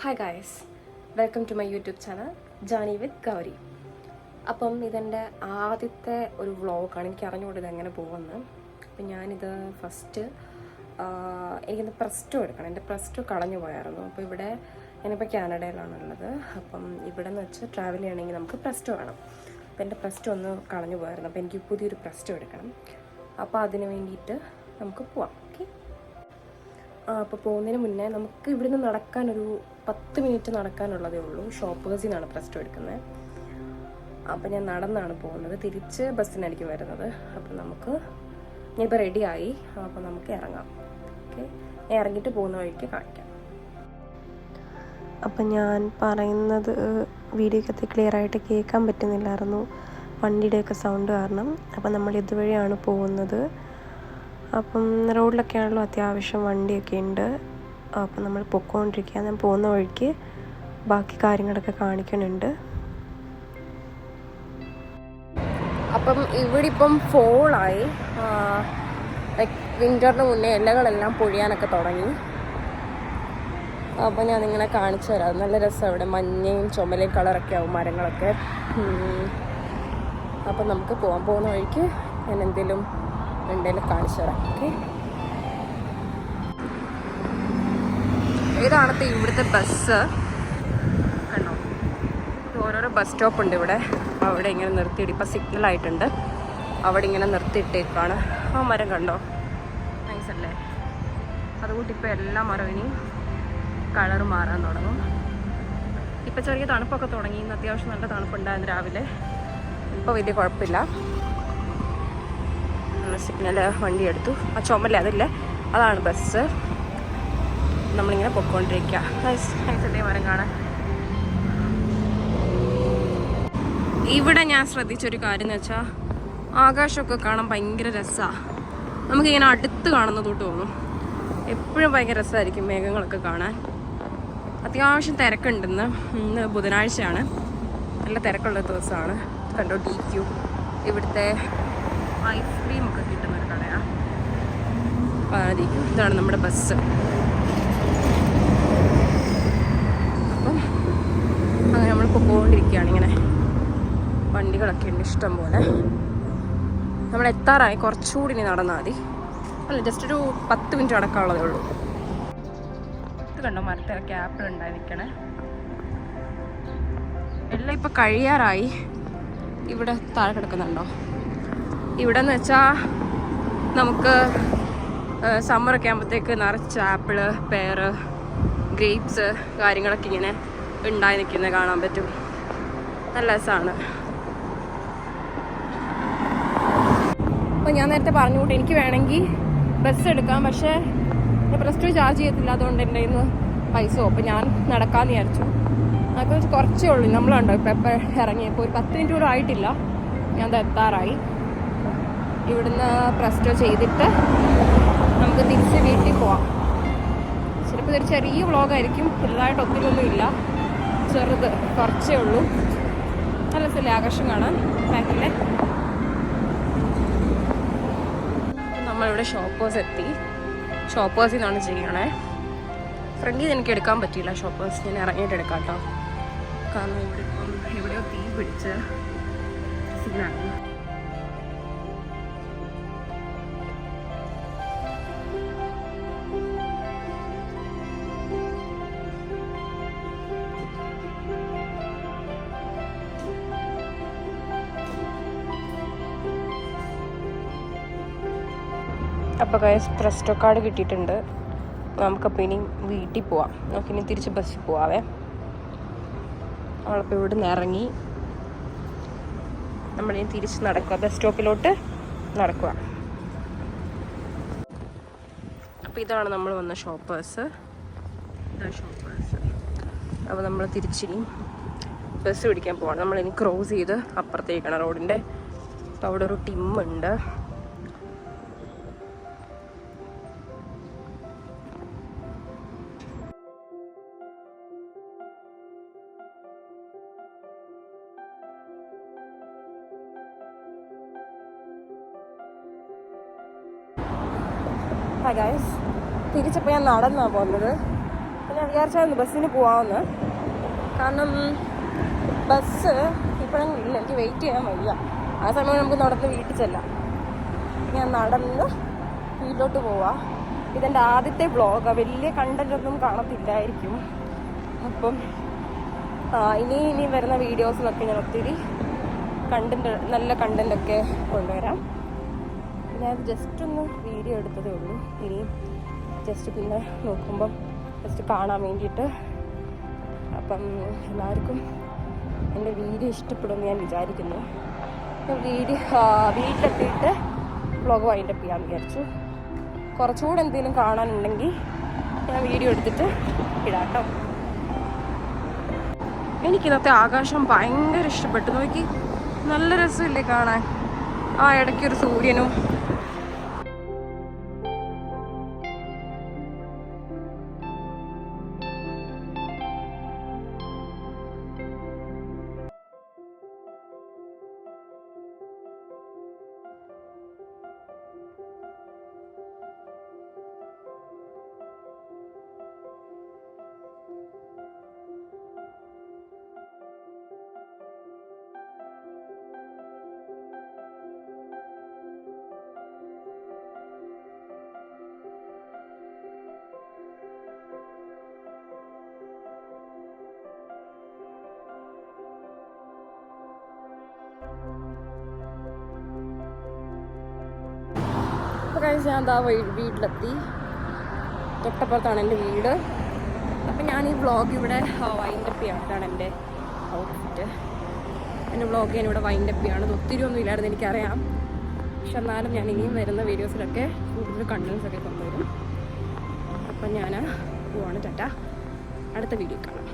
Hi guys, welcome to my YouTube channel Jani with Gauri. അപ്പം ഇതെൻ്റെ ആദ്യത്തെ ഒരു വ്ളോഗാണ്. എനിക്ക് അറിഞ്ഞുകൂടെ ഇതെങ്ങനെ പോകുമെന്ന്. അപ്പം ഞാനിത് ഫസ്റ്റ് എനിക്കിന്ന് +2 എടുക്കണം. എൻ്റെ +2 കളഞ്ഞു പോയായിരുന്നു. അപ്പോൾ ഇവിടെ ഞാനിപ്പോൾ കാനഡയിലാണുള്ളത്. അപ്പം ഇവിടെ നിന്ന് വെച്ച് ട്രാവൽ ചെയ്യണമെങ്കിൽ നമുക്ക് +2 വേണം. അപ്പോൾ എൻ്റെ +2 ഒന്ന് കളഞ്ഞു പോയായിരുന്നു. അപ്പോൾ എനിക്ക് പുതിയൊരു +2 എടുക്കണം. അപ്പോൾ അതിന് വേണ്ടിയിട്ട് നമുക്ക് പോവാം. ഓക്കെ, അപ്പോൾ പോകുന്നതിന് മുന്നേ നമുക്ക് ഇവിടുന്ന് നടക്കാനൊരു 10 മിനിറ്റ് നടക്കാനുള്ളതേ ഉള്ളൂ. ഷോപ്പേഴ്സിൽ നിന്നാണ് +2 എടുക്കുന്നത്. അപ്പോൾ ഞാൻ നടന്നാണ് പോകുന്നത്. തിരിച്ച് ബസ്സിനായിരിക്കും വരുന്നത്. അപ്പോൾ നമുക്ക് ഞാനിപ്പോൾ റെഡിയായി. അപ്പോൾ നമുക്ക് ഇറങ്ങാം. ഓക്കെ, ഞാൻ ഇറങ്ങിയിട്ട് പോകുന്ന വഴിക്ക് കാണിക്കാം. അപ്പം ഞാൻ പറയുന്നത് വീഡിയോക്കകത്ത് ക്ലിയർ ആയിട്ട് കേൾക്കാൻ പറ്റുന്നില്ലായിരുന്നു, വണ്ടിയുടെയൊക്കെ സൗണ്ട് കാരണം. അപ്പം നമ്മൾ ഇതുവഴിയാണ് പോകുന്നത്. അപ്പം റോഡിലൊക്കെ ആണല്ലോ അത്യാവശ്യം വണ്ടിയൊക്കെ ഉണ്ട്. അപ്പം നമ്മൾ പൊയ്ക്കൊണ്ടിരിക്കുക. ഞാൻ പോകുന്ന വഴിക്ക് ബാക്കി കാര്യങ്ങളൊക്കെ കാണിക്കുന്നുണ്ട്. അപ്പം ഇവിടെ ഇപ്പം ഫോളായി. വിൻ്ററിന് മുന്നേ ഇലകളെല്ലാം പൊഴിയാനൊക്കെ തുടങ്ങി. അപ്പം ഞാൻ നിങ്ങളെ കാണിച്ചു തരാം. നല്ല രസമാണ് ഇവിടെ, മഞ്ഞയും ചുമലയും കളറൊക്കെ ആവും മരങ്ങളൊക്കെ. അപ്പം നമുക്ക് പോകുന്ന വഴിക്ക് ഞാൻ എന്തെങ്കിലും കാണിച്ചു തരാം. ഓക്കെ, ഇതാണത്തെ ഇവിടുത്തെ ബസ്. കണ്ടോ, ഓരോരോ ബസ് സ്റ്റോപ്പ് ഉണ്ട് ഇവിടെ. അപ്പോൾ അവിടെ ഇങ്ങനെ നിർത്തിയിട്ട് ഇപ്പം സിഗ്നലായിട്ടുണ്ട്. അവിടെ ഇങ്ങനെ നിർത്തിയിട്ടേക്കാണ്. ആ മരം കണ്ടോ, നൈസല്ലേ? അതുകൊണ്ട് ഇപ്പോൾ എല്ലാ മരവും ഇനി കളർ മാറാൻ തുടങ്ങും. ഇപ്പം ചെറിയ തണുപ്പൊക്കെ തുടങ്ങി. ഇന്ന് അത്യാവശ്യം നല്ല തണുപ്പുണ്ടായിരുന്നു രാവിലെ. ഇപ്പോൾ വലിയ കുഴപ്പമില്ല. സിഗ്നൽ വണ്ടി എടുത്തു. ആ ചുമല്ലേ, അതില്ലേ, അതാണ് ബസ്. നമ്മളിങ്ങനെ പൊയ്ക്കൊണ്ടിരിക്കുക. നൈസല്ലേ മരം കാണാൻ. ഇവിടെ ഞാൻ ശ്രദ്ധിച്ചൊരു കാര്യം എന്ന് വെച്ചാൽ ആകാശമൊക്കെ കാണാൻ ഭയങ്കര രസമാണ്. നമുക്കിങ്ങനെ അടുത്ത് കാണുന്നതോട്ട് തോന്നും. എപ്പോഴും ഭയങ്കര രസമായിരിക്കും മേഘങ്ങളൊക്കെ കാണാൻ. അത്യാവശ്യം തിരക്കുണ്ടെന്ന്. ഇന്ന് ബുധനാഴ്ചയാണ്, നല്ല തിരക്കുള്ള ദിവസമാണ്. കണ്ടോ, DQ ഇവിടുത്തെ ഐസ്ക്രീം ഒക്കെ കിട്ടുന്നൊരു കടയാണ്. DQ. ഇതാണ് നമ്മുടെ ബസ്. അപ്പം അങ്ങനെ നമ്മൾ പോയിക്കൊണ്ടിരിക്കുകയാണ്. ഇങ്ങനെ വണ്ടികളൊക്കെ ഉണ്ട് ഇഷ്ടം പോലെ. നമ്മൾ എത്താറായി. കുറച്ചുകൂടി ഇനി നടന്നാൽ മതി. അല്ല, ജസ്റ്റ് ഒരു 10 മിനിറ്റ് അടക്കമുള്ളതേ ഉള്ളൂ. ഇത് കണ്ടോ, മരത്തിലൊക്കെ ആപ്പിൾ ഉണ്ടായി നിൽക്കണേ. എല്ലാം ഇപ്പം കഴിയാറായി. ഇവിടെ താഴെ കിടക്കുന്നുണ്ടോ? ഇവിടെ എന്ന് വെച്ചാൽ നമുക്ക് സമ്മറൊക്കെ ആകുമ്പോഴത്തേക്ക് നിറച്ച് ആപ്പിള്, പേര്, ഗ്രേപ്സ് കാര്യങ്ങളൊക്കെ ഇങ്ങനെ ഉണ്ടായി നിൽക്കുന്നത് കാണാൻ പറ്റും. നല്ല രസമാണ്. അപ്പോൾ ഞാൻ നേരത്തെ പറഞ്ഞുകൊണ്ട് എനിക്ക് വേണമെങ്കിൽ ബസ് എടുക്കാം. പക്ഷേ +2 ചാർജ് ചെയ്യത്തില്ല. അതുകൊണ്ട് എൻ്റെ കയ്യിൽ നിന്ന് പൈസ പോകും. അപ്പോൾ ഞാൻ നടക്കാമെന്ന് വിചാരിച്ചു. അതൊക്കെ കുറച്ചേ ഉള്ളൂ. നമ്മളുണ്ടോ ഇപ്പോൾ എപ്പോൾ ഇറങ്ങിയപ്പോൾ ഒരു 10 മിനിറ്റ് കൂടെ ആയിട്ടില്ല. ഞാൻ എത്താറായി. ഇവിടുന്ന് +2 ചെയ്തിട്ട് നമുക്ക് തിരിച്ച് വീട്ടിൽ പോവാം. ചിലപ്പോൾ ഇതൊരു ചെറിയ വ്ളോഗായിരിക്കും. വലുതായിട്ട് ഒത്തിരിയൊന്നും ഇല്ല, ചെറുത് കുറച്ചേ ഉള്ളൂ. നല്ല സ്ഥലം, ആകർഷണം കാണാൻ ബാക്കിലെ. നമ്മളിവിടെ ഷോപ്പേഴ്സ് എത്തി. ഷോപ്പേഴ്സിൽ നിന്നാണ് ചെയ്യണേ. ഫ്രണ്ടിൽ എനിക്ക് എടുക്കാൻ പറ്റിയില്ല ഷോപ്പേഴ്സ്. ഞാൻ ഇറങ്ങിയിട്ട് എടുക്കാം കേട്ടോ. കാരണം ഇവിടെ ഇപ്പം എവിടെയോ തീ പിടിച്ച് സിഗ്നലാണ്. അപ്പോൾ +2 കാർഡ് കിട്ടിയിട്ടുണ്ട്. നമുക്കപ്പോൾ ഇനി വീട്ടിൽ പോവാം. നമുക്കിനി തിരിച്ച് ബസ്സിൽ പോവാവേ. നമ്മളിപ്പോൾ ഇവിടെ നിന്ന് ഇറങ്ങി നമ്മളിനി തിരിച്ച് നടക്കുക, ബസ് സ്റ്റോപ്പിലോട്ട് നടക്കുക. അപ്പോൾ ഇതാണ് നമ്മൾ വന്ന ഷോപ്പേഴ്സ്. ഇതാണ് ഷോപ്പേഴ്സ്. അപ്പോൾ നമ്മൾ തിരിച്ചിനി ബസ് പിടിക്കാൻ പോവാണ്. നമ്മളിനി ക്രോസ് ചെയ്ത് അപ്പുറത്തേക്കാണ് റോഡിൻ്റെ. അപ്പോൾ അവിടെ ഒരു ടിമ്മുണ്ട്. ഹായ് ഗൈസ്, തിരിച്ചപ്പോൾ ഞാൻ നടന്നാണ് പോകുന്നത്. ഞാൻ വിചാരിച്ചായിരുന്നു ബസ്സിന് പോവാമെന്ന്. കാരണം ബസ് ഇപ്പോഴൊന്നും ഇല്ല, എനിക്ക് വെയിറ്റ് ചെയ്യാൻ വയ്യ. ആ സമയം നമുക്ക് നടന്ന് വീട്ടിൽ ചെല്ലാം. ഞാൻ നടന്ന് വീട്ടിലോട്ട് പോവാം. ഇതെൻ്റെ ആദ്യത്തെ വ്ളോഗാണ്. വലിയ കണ്ടൻറ്റൊന്നും കാണത്തില്ലായിരിക്കും. അപ്പം ഇനി വരുന്ന വീഡിയോസിലൊക്കെ ഞാൻ ഒത്തിരി നല്ല കണ്ടൻറ്റൊക്കെ കൊണ്ടുവരാം. ഞാൻ ജസ്റ്റ് ഒന്ന് വീഡിയോ എടുത്തതേ ഉള്ളൂ. ഇനി ജസ്റ്റ് പിന്നെ നോക്കുമ്പം ജസ്റ്റ് കാണാൻ വേണ്ടിയിട്ട്. അപ്പം എല്ലാവർക്കും എൻ്റെ വീഡിയോ ഇഷ്ടപ്പെടുമെന്ന് ഞാൻ വിചാരിക്കുന്നു. ഞാൻ വീട്ടിലെത്തിയിട്ട് വ്ളോഗ് വൈൻഡപ്പ് ചെയ്യാമെന്ന് വിചാരിച്ചു. കുറച്ചുകൂടെ എന്തെങ്കിലും കാണാനുണ്ടെങ്കിൽ ഞാൻ വീഡിയോ എടുത്തിട്ട് ഇടാം കേട്ടോ. എനിക്കിന്നത്തെ ആകാശം ഭയങ്കര ഇഷ്ടപ്പെട്ടു. നോക്കി, നല്ല രസമില്ലേ കാണാൻ. ആ ഇടയ്ക്കൊരു സൂര്യനും. ഞാൻ എന്താ വീട്ടിലെത്തി. തൊട്ടപ്പുറത്താണ് എൻ്റെ വീട്. അപ്പം ഞാൻ ഈ വ്ളോഗ് ഇവിടെ വൈൻഡപ്പ് ചെയ്യാണ്. ഇതാണ് എൻ്റെ ഔട്ട്ഫിറ്റ്. എൻ്റെ വ്ളോഗ് ഞാൻ ഇവിടെ വൈൻഡപ്പ് ചെയ്യാണ്. ഇത് ഒത്തിരി ഒന്നും ഇല്ലായിരുന്നു, എനിക്കറിയാം. പക്ഷെ എന്നാലും ഞാൻ ഇനിയും വരുന്ന വീഡിയോസിലൊക്കെ കൂടുതൽ കണ്ടൻസൊക്കെ കൊണ്ടുവരും. അപ്പം ഞാൻ പോവാണ്. ടാറ്റ. അടുത്ത വീഡിയോ കാണാം.